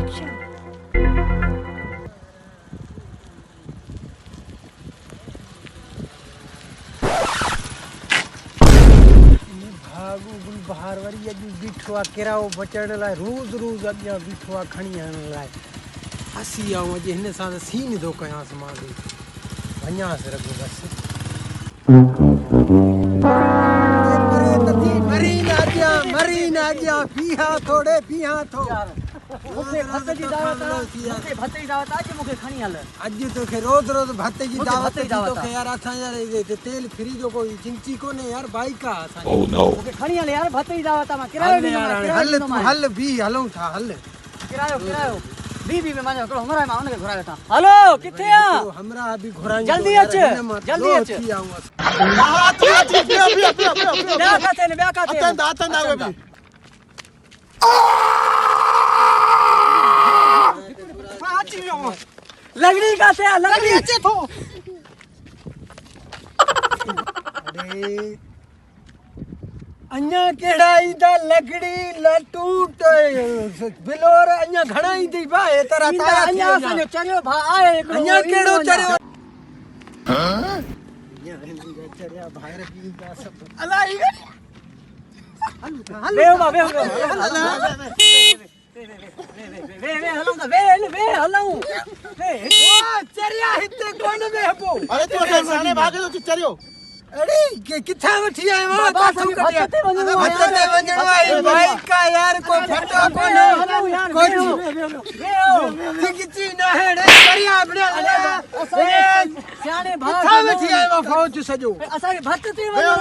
Action. भागू गुलबहार वरी अॼु बीठो आहे किराओ बचाइण लाइ रोज़ अॻियां बीठो आहे खणी आणण लाइ हसी आऊं अॼु हिन सां त सीन थो कयांसि मां बि वञांसि रघु बसि मरी न अॻियां पीहां थोड़े पीहां थो मूंखे भत जी दावत अॼु मूंखे खणी हल अॼु तोखे रोज़ भत जी दावत तोखे यार असांजा तेल फ्री जो कोई चिंची कोन्हे यार बाइक आहे असांजी मूंखे खणी हल यार भत जी दावत मां किरायो हल बी हलूं था हल किरायो बी में मां हिकिड़ो हमरा मां उनखे घुरायो था हलो किथे आ हमरा बि घुराई जल्दी अच ॿिया काथे लगड़ी काथे आ लगड़ी अचे थो अरे अन्या केड़ा ईदा लगड़ी लटूट बिलोर अन्या घणा ईदी भाए तेरा ताया अन्या असांजो चरियो भा आहे अन्या केड़ो चरियो अन्या चरिया भायर ईदा सब अलाई वेहो हलूं चरिया हिते कोन वेहबो अरे तू साने भागे तो चरियो अरे किथा वठी आयो काथू कटिया भते वणो आई बाइक का यार कोई फटो कोन कोई किची न हेड़े करिया बना सियाणे भाग किथा वठी आयो फौज सजो असा के भत ते वेहो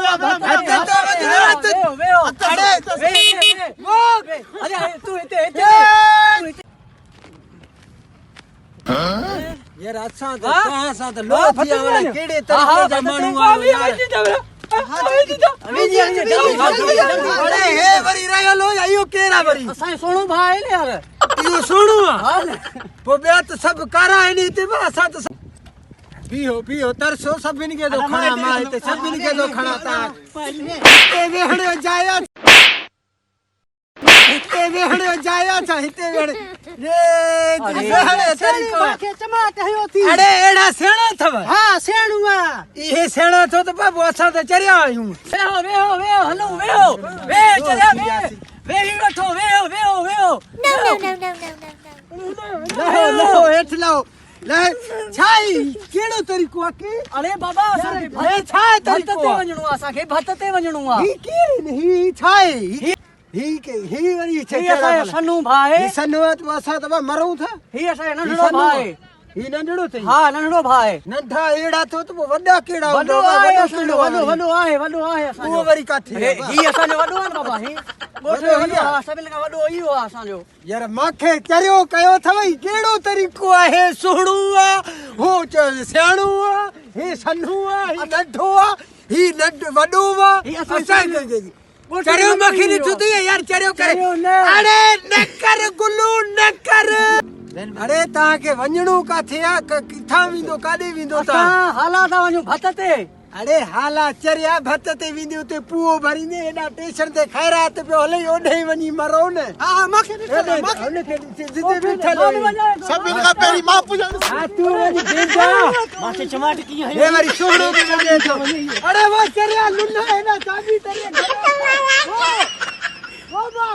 अरे तू हिते यार अच्छा तो कहां सा तो लो थी वाला केड़े तरह जा मानू अरे हे वरी रयो लो आयो केरा वरी असा सोणू भाई ने यार यो सोणू पो बे तो सब कारा है नी ते असा तो पियो तरसो सभिन के दो खणा मां ते सभिन के दो खणा ता हिते वेहड़ो जाया था हिते वेहड़े रे वेहड़े तरीको के चमाट हयो थी अरे एड़ा सेणो थव हां सेणुआ ये सेणो थो तो बाबू असा तो चरिया आयूं वेहो हलो वे चरिया वे बैठो वेहो लो हेठ लो ले छाई केड़ो तरीको आके अरे बाबा असा के ले छाई तरीको भत ते वणणो आ ही केड़ी ही छाई ही वरी ही असा सन्नू भाई सन्नू तो असा तो मरू था ही असा नंढड़ो भाई ही नंढड़ो थई हां नंढड़ो भाई नंढा एड़ा तो वड्डा केड़ा वड्डो आहे असा वो वरी काथे ही असा जो वड्डो आहे बाबा ही गोठो हां सभिन का वड्डो इहो आ असा जो यार माखे चरियो कयो थवई केड़ो तरीको आहे सोणू आ हो सियाणू आ हे सन्नू आ ही नंढो आ ही वड्डो आ असा चरियो मखी नहीं छुदी यार चरियो करे अरे न कर गुल्लू न कर अरे ता के वणणो काथे आ किथा विंदो काडे विंदो ता हाला ता वणो भत ते अरे हाला चरिया भत ते विंदो ते पुओ भरीने एडा स्टेशन ते खैरात पे हले ओडे वनी मरो न हां मखे ओने के जिते बैठल सब इनका पेरी मां पूजा हां तू वनी बेजा माथे चमाट की है ये वाली सोड़ो के वने तो अरे वो चरिया लुन्ना एना चाबी तेरे वो बा